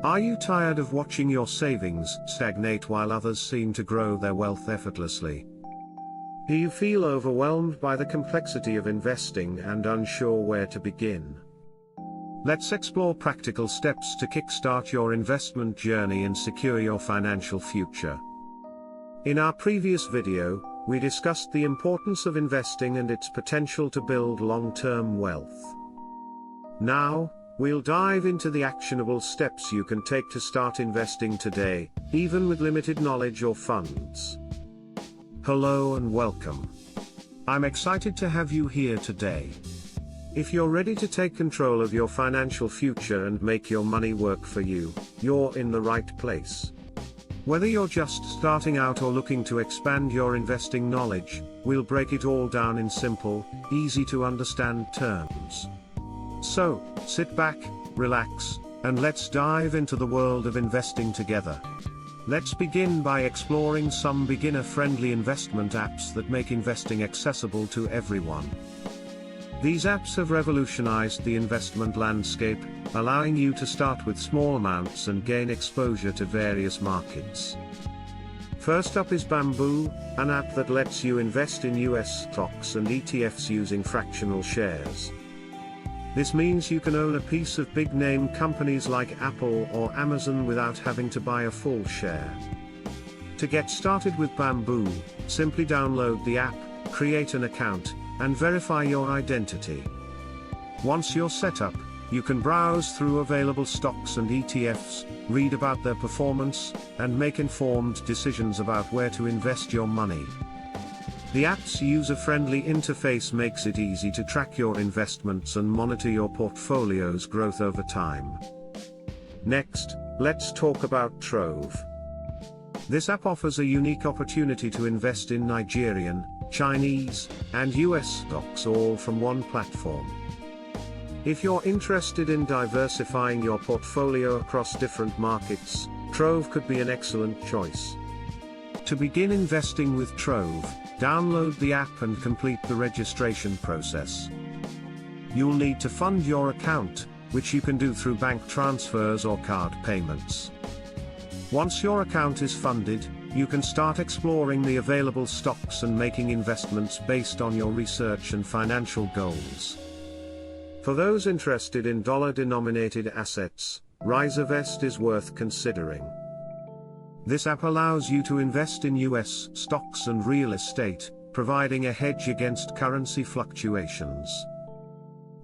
Are you tired of watching your savings stagnate while others seem to grow their wealth effortlessly? Do you feel overwhelmed by the complexity of investing and unsure where to begin? Let's explore practical steps to kickstart your investment journey and secure your financial future. In our previous video, we discussed the importance of investing and its potential to build long-term wealth. Now, we'll dive into the actionable steps you can take to start investing today, even with limited knowledge or funds. Hello and welcome. I'm excited to have you here today. If you're ready to take control of your financial future and make your money work for you, you're in the right place. Whether you're just starting out or looking to expand your investing knowledge, we'll break it all down in simple, easy to understand terms. So, sit back, relax, and let's dive into the world of investing together. Let's begin by exploring some beginner-friendly investment apps that make investing accessible to everyone. These apps have revolutionized the investment landscape, allowing you to start with small amounts and gain exposure to various markets. First up is Bamboo, an app that lets you invest in US stocks and ETFs using fractional shares. This means you can own a piece of big-name companies like Apple or Amazon without having to buy a full share. To get started with Bamboo, simply download the app, create an account, and verify your identity. Once you're set up, you can browse through available stocks and ETFs, read about their performance, and make informed decisions about where to invest your money. The app's user-friendly interface makes it easy to track your investments and monitor your portfolio's growth over time. Next, let's talk about Trove. This app offers a unique opportunity to invest in Nigerian, Chinese, and US stocks all from one platform. If you're interested in diversifying your portfolio across different markets, Trove could be an excellent choice. To begin investing with Trove, download the app and complete the registration process. You'll need to fund your account, which you can do through bank transfers or card payments. Once your account is funded, you can start exploring the available stocks and making investments based on your research and financial goals. For those interested in dollar-denominated assets, Risevest is worth considering. This app allows you to invest in US stocks and real estate, providing a hedge against currency fluctuations.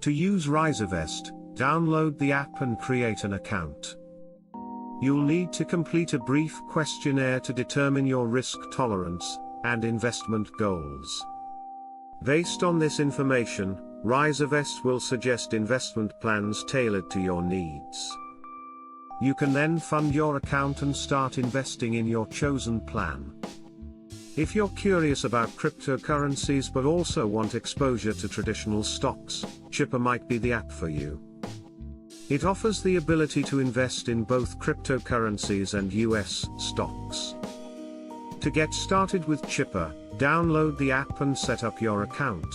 To use Risevest, download the app and create an account. You'll need to complete a brief questionnaire to determine your risk tolerance and investment goals. Based on this information, Risevest will suggest investment plans tailored to your needs. You can then fund your account and start investing in your chosen plan. If you're curious about cryptocurrencies but also want exposure to traditional stocks, Chipper might be the app for you. It offers the ability to invest in both cryptocurrencies and US stocks. To get started with Chipper, download the app and set up your account.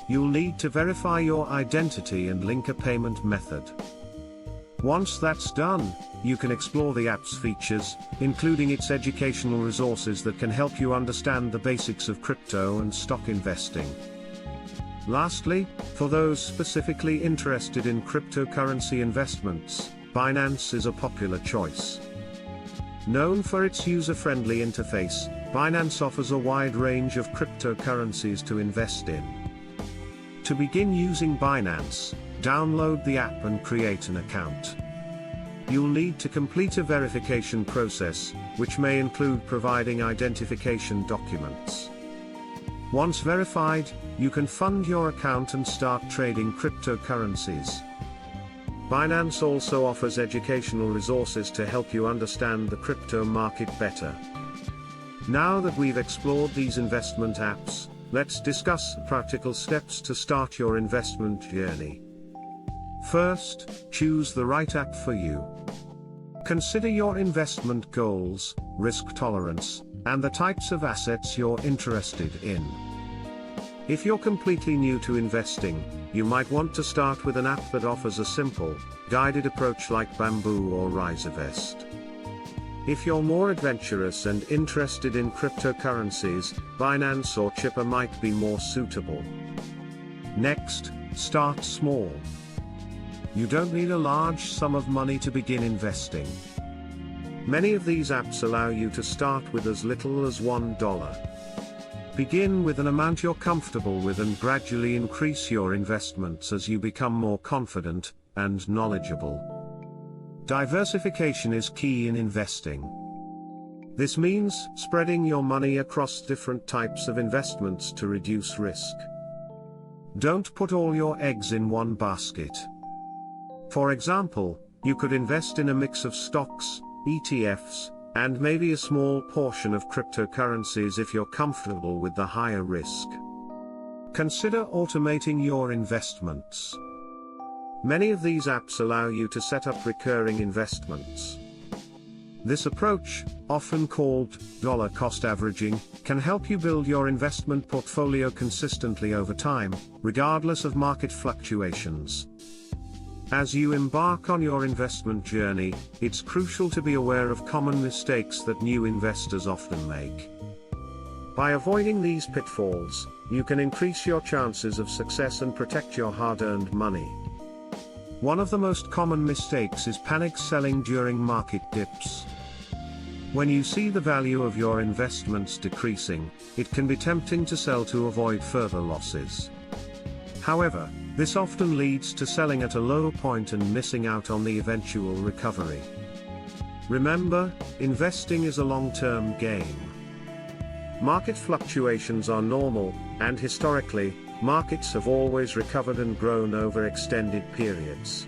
You'll need to verify your identity and link a payment method. Once that's done, you can explore the app's features, including its educational resources that can help you understand the basics of crypto and stock investing. Lastly, for those specifically interested in cryptocurrency investments, Binance is a popular choice. Known for its user-friendly interface, Binance offers a wide range of cryptocurrencies to invest in. To begin using Binance, download the app and create an account. You'll need to complete a verification process, which may include providing identification documents. Once verified, you can fund your account and start trading cryptocurrencies. Binance also offers educational resources to help you understand the crypto market better. Now that we've explored these investment apps, let's discuss practical steps to start your investment journey. First, choose the right app for you. Consider your investment goals, risk tolerance, and the types of assets you're interested in. If you're completely new to investing, you might want to start with an app that offers a simple, guided approach like Bamboo or Risevest. If you're more adventurous and interested in cryptocurrencies, Binance or Chipper might be more suitable. Next, start small. You don't need a large sum of money to begin investing. Many of these apps allow you to start with as little as $1. Begin with an amount you're comfortable with and gradually increase your investments as you become more confident and knowledgeable. Diversification is key in investing. This means spreading your money across different types of investments to reduce risk. Don't put all your eggs in one basket. For example, you could invest in a mix of stocks, ETFs, and maybe a small portion of cryptocurrencies if you're comfortable with the higher risk. Consider automating your investments. Many of these apps allow you to set up recurring investments. This approach, often called dollar cost averaging, can help you build your investment portfolio consistently over time, regardless of market fluctuations. As you embark on your investment journey, it's crucial to be aware of common mistakes that new investors often make. By avoiding these pitfalls, you can increase your chances of success and protect your hard-earned money. One of the most common mistakes is panic selling during market dips. When you see the value of your investments decreasing, it can be tempting to sell to avoid further losses. However, this often leads to selling at a low point and missing out on the eventual recovery. Remember, investing is a long-term game. Market fluctuations are normal, and historically, markets have always recovered and grown over extended periods.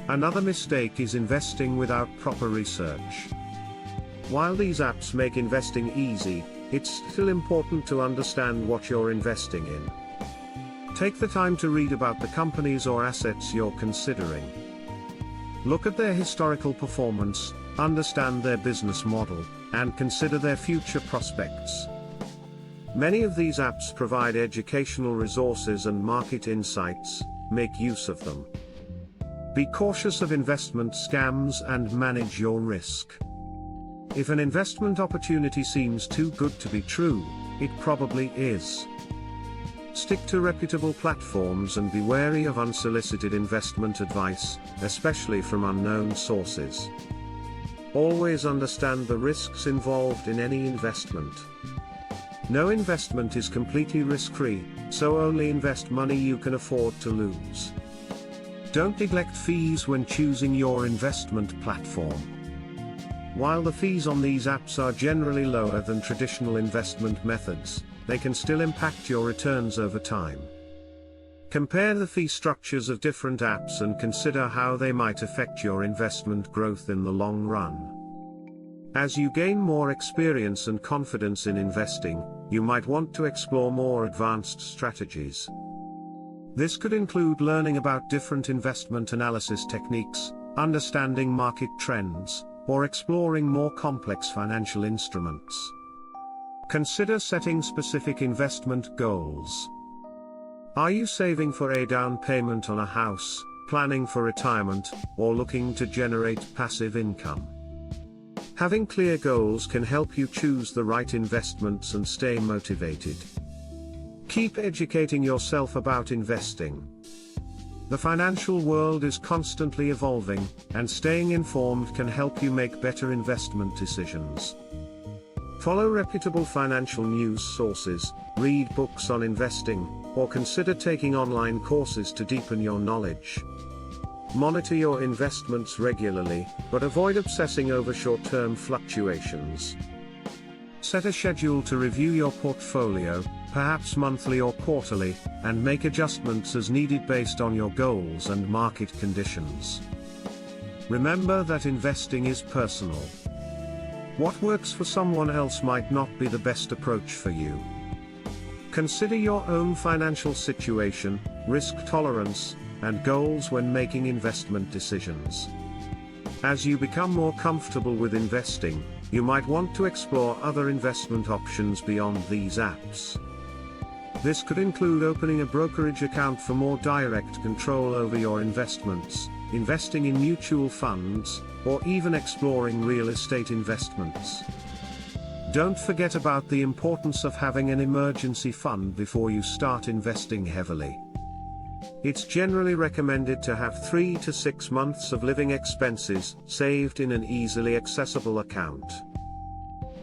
Another mistake is investing without proper research. While these apps make investing easy, it's still important to understand what you're investing in. Take the time to read about the companies or assets you're considering. Look at their historical performance, understand their business model, and consider their future prospects. Many of these apps provide educational resources and market insights. Make use of them. Be cautious of investment scams and manage your risk. If an investment opportunity seems too good to be true, it probably is. Stick to reputable platforms and be wary of unsolicited investment advice, especially from unknown sources. Always understand the risks involved in any investment. No investment is completely risk-free, so only invest money you can afford to lose. Don't neglect fees when choosing your investment platform. While the fees on these apps are generally lower than traditional investment methods, they can still impact your returns over time. Compare the fee structures of different apps and consider how they might affect your investment growth in the long run. As you gain more experience and confidence in investing, you might want to explore more advanced strategies. This could include learning about different investment analysis techniques, understanding market trends, or exploring more complex financial instruments. Consider setting specific investment goals. Are you saving for a down payment on a house, planning for retirement, or looking to generate passive income? Having clear goals can help you choose the right investments and stay motivated. Keep educating yourself about investing. The financial world is constantly evolving, and staying informed can help you make better investment decisions. Follow reputable financial news sources, read books on investing, or consider taking online courses to deepen your knowledge. Monitor your investments regularly, but avoid obsessing over short-term fluctuations. Set a schedule to review your portfolio, perhaps monthly or quarterly, and make adjustments as needed based on your goals and market conditions. Remember that investing is personal. What works for someone else might not be the best approach for you. Consider your own financial situation, risk tolerance, and goals when making investment decisions. As you become more comfortable with investing, you might want to explore other investment options beyond these apps. This could include opening a brokerage account for more direct control over your investments, investing in mutual funds, or even exploring real estate investments. Don't forget about the importance of having an emergency fund before you start investing heavily. It's generally recommended to have 3 to 6 months of living expenses saved in an easily accessible account.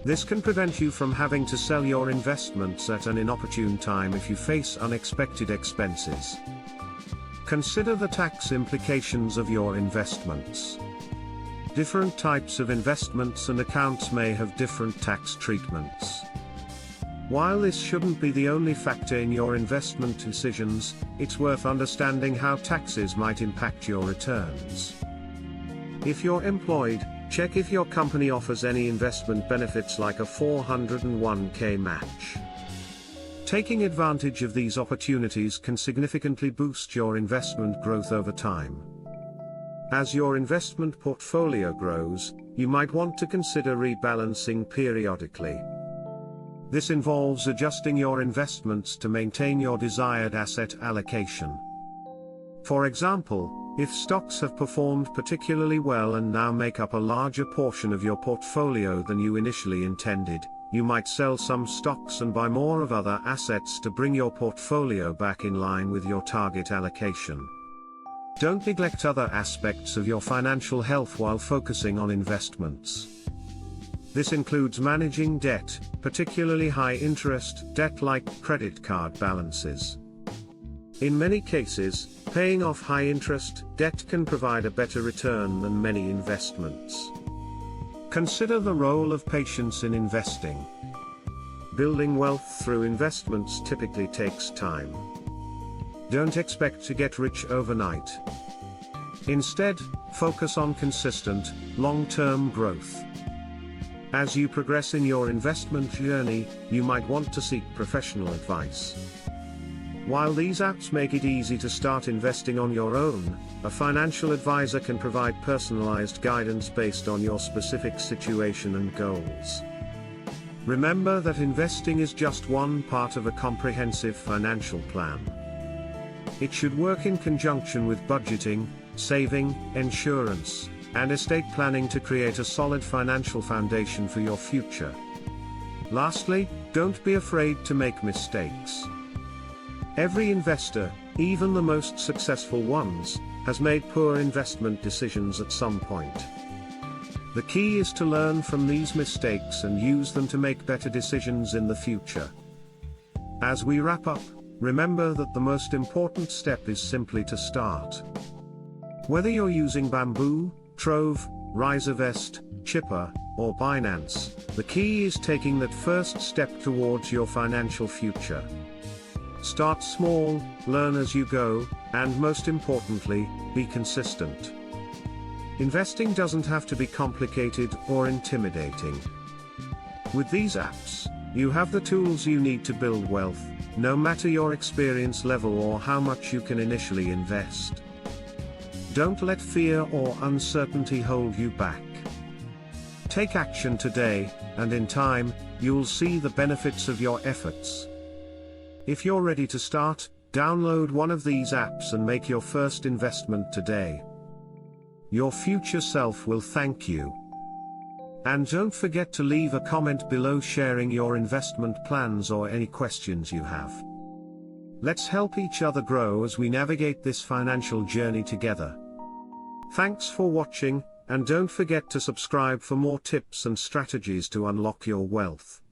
This can prevent you from having to sell your investments at an inopportune time if you face unexpected expenses. Consider the tax implications of your investments. Different types of investments and accounts may have different tax treatments. While this shouldn't be the only factor in your investment decisions, it's worth understanding how taxes might impact your returns. If you're employed, check if your company offers any investment benefits like a 401k match. Taking advantage of these opportunities can significantly boost your investment growth over time. As your investment portfolio grows, you might want to consider rebalancing periodically. This involves adjusting your investments to maintain your desired asset allocation. For example, if stocks have performed particularly well and now make up a larger portion of your portfolio than you initially intended, you might sell some stocks and buy more of other assets to bring your portfolio back in line with your target allocation. Don't neglect other aspects of your financial health while focusing on investments. This includes managing debt, particularly high-interest debt like credit card balances. In many cases, paying off high-interest debt can provide a better return than many investments. Consider the role of patience in investing. Building wealth through investments typically takes time. Don't expect to get rich overnight. Instead, focus on consistent, long-term growth. As you progress in your investment journey, you might want to seek professional advice. While these apps make it easy to start investing on your own, a financial advisor can provide personalized guidance based on your specific situation and goals. Remember that investing is just one part of a comprehensive financial plan. It should work in conjunction with budgeting, saving, insurance, and estate planning to create a solid financial foundation for your future. Lastly, don't be afraid to make mistakes. Every investor, even the most successful ones, has made poor investment decisions at some point. The key is to learn from these mistakes and use them to make better decisions in the future. As we wrap up, remember that the most important step is simply to start. Whether you're using Bamboo, Trove, Risevest, Chipper, or Binance, the key is taking that first step towards your financial future. Start small, learn as you go, and most importantly, be consistent. Investing doesn't have to be complicated or intimidating. With these apps, you have the tools you need to build wealth, no matter your experience level or how much you can initially invest. Don't let fear or uncertainty hold you back. Take action today, and in time, you'll see the benefits of your efforts. If you're ready to start, download one of these apps and make your first investment today. Your future self will thank you. And don't forget to leave a comment below sharing your investment plans or any questions you have. Let's help each other grow as we navigate this financial journey together. Thanks for watching, and don't forget to subscribe for more tips and strategies to unlock your wealth.